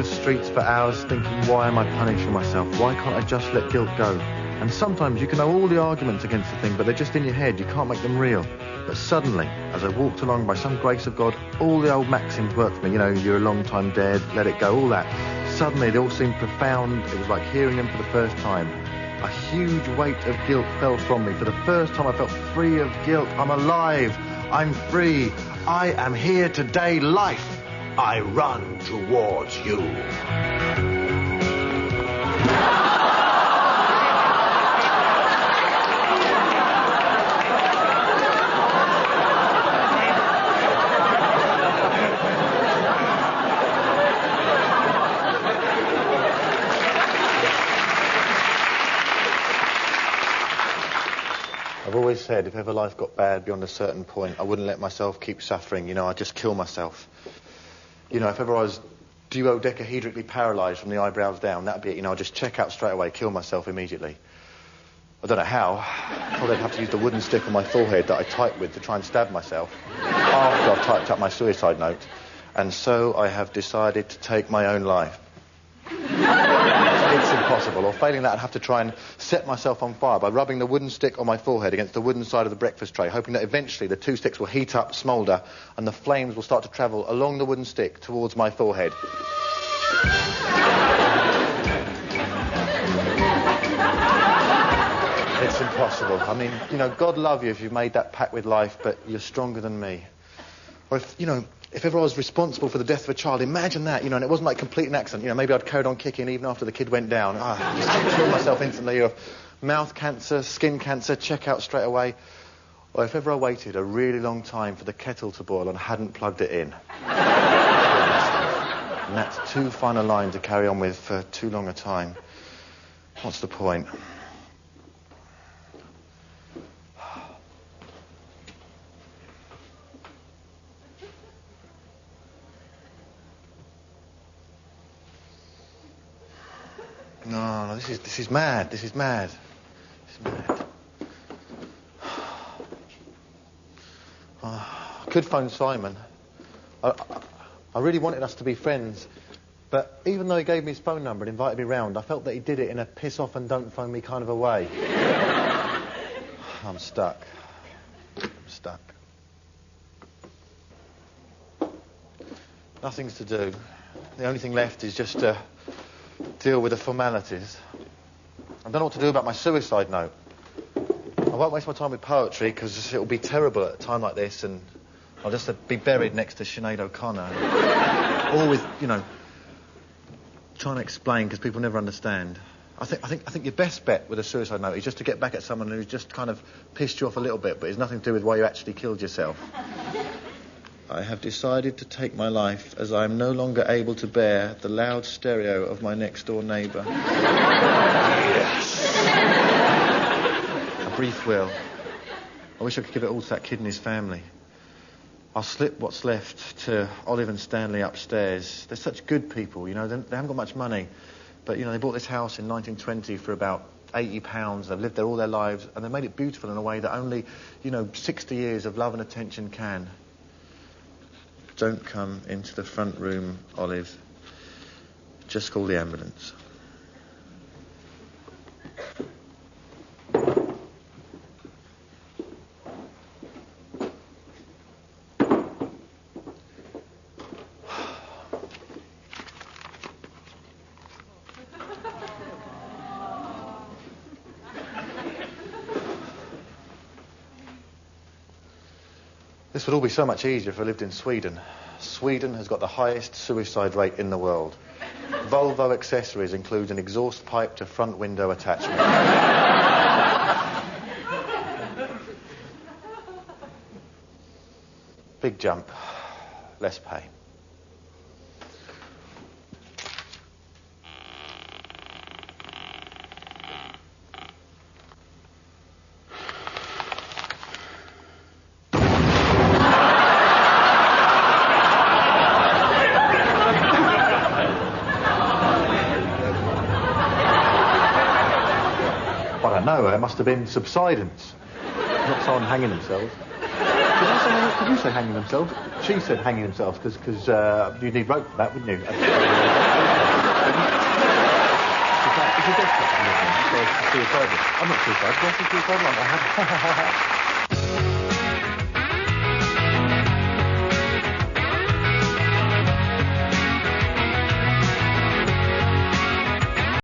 the streets for hours thinking, why am I punishing myself? Why can't I just let guilt go? And sometimes you can know all the arguments against the thing, but they're just in your head. You can't make them real. But suddenly, as I walked along by some grace of God, all the old maxims worked for me. You know, you're a long time dead, let it go, all that. Suddenly, they all seemed profound. It was like hearing them for the first time. A huge weight of guilt fell from me. For the first time, I felt free of guilt. I'm alive. I'm free. I am here today. Life. I run towards you. I've always said, if ever life got bad beyond a certain point, I wouldn't let myself keep suffering. You know, I'd just kill myself. You know, if ever I was duodecahedrically paralysed from the eyebrows down, that'd be it. You know, I'd just check out straight away, kill myself immediately. I don't know how. Probably I'd have to use the wooden stick on my forehead that I typed with to try and stab myself after I've typed up my suicide note. And so I have decided to take my own life. It's impossible. Or failing that, I'd have to try and set myself on fire by rubbing the wooden stick on my forehead against the wooden side of the breakfast tray, hoping that eventually the two sticks will heat up, smoulder, and the flames will start to travel along the wooden stick towards my forehead. It's impossible. I mean, you know, God love you if you've made that pact with life, but you're stronger than me. Or if, you know, if ever I was responsible for the death of a child, imagine that, you know, and it wasn't like complete an accident. You know, maybe I'd carried on kicking even after the kid went down. Just kill myself instantly. Of mouth cancer, skin cancer, check out straight away. Or if ever I waited a really long time for the kettle to boil and hadn't plugged it in. And that's too fine a line to carry on with for too long a time. What's the point? No, this is mad. This is mad. This is mad. I could phone Simon. I really wanted us to be friends, but even though he gave me his phone number and invited me round, I felt that he did it in a piss off and don't phone me kind of a way. I'm stuck. I'm stuck. Nothing's to do. The only thing left is just to deal with the formalities. I don't know what to do about my suicide note. I won't waste my time with poetry because it'll be terrible at a time like this, and I'll just be buried next to Sinead O'Connor. Or with, you know, trying to explain because people never understand. I think your best bet with a suicide note is just to get back at someone who's just kind of pissed you off a little bit, but it's nothing to do with why you actually killed yourself. I have decided to take my life as I am no longer able to bear the loud stereo of my next-door neighbour. Yes. A brief will. I wish I could give it all to that kid and his family. I'll slip what's left to Olive and Stanley upstairs. They're such good people, you know. They haven't got much money. But, you know, they bought this house in 1920 for about £80. They've lived there all their lives, and they made it beautiful in a way that only, you know, 60 years of love and attention can. Don't come into the front room, Olive. Just call the ambulance. This would all be so much easier if I lived in Sweden. Sweden has got the highest suicide rate in the world. Volvo accessories include an exhaust pipe to front window attachment. Big jump, less pay. I don't know, it must have been subsidence, not someone hanging themselves. Did you say hanging themselves? She said hanging themselves because you'd need rope for that, wouldn't you? It's a death trap. I'm not suicidal. I'm not suicidal.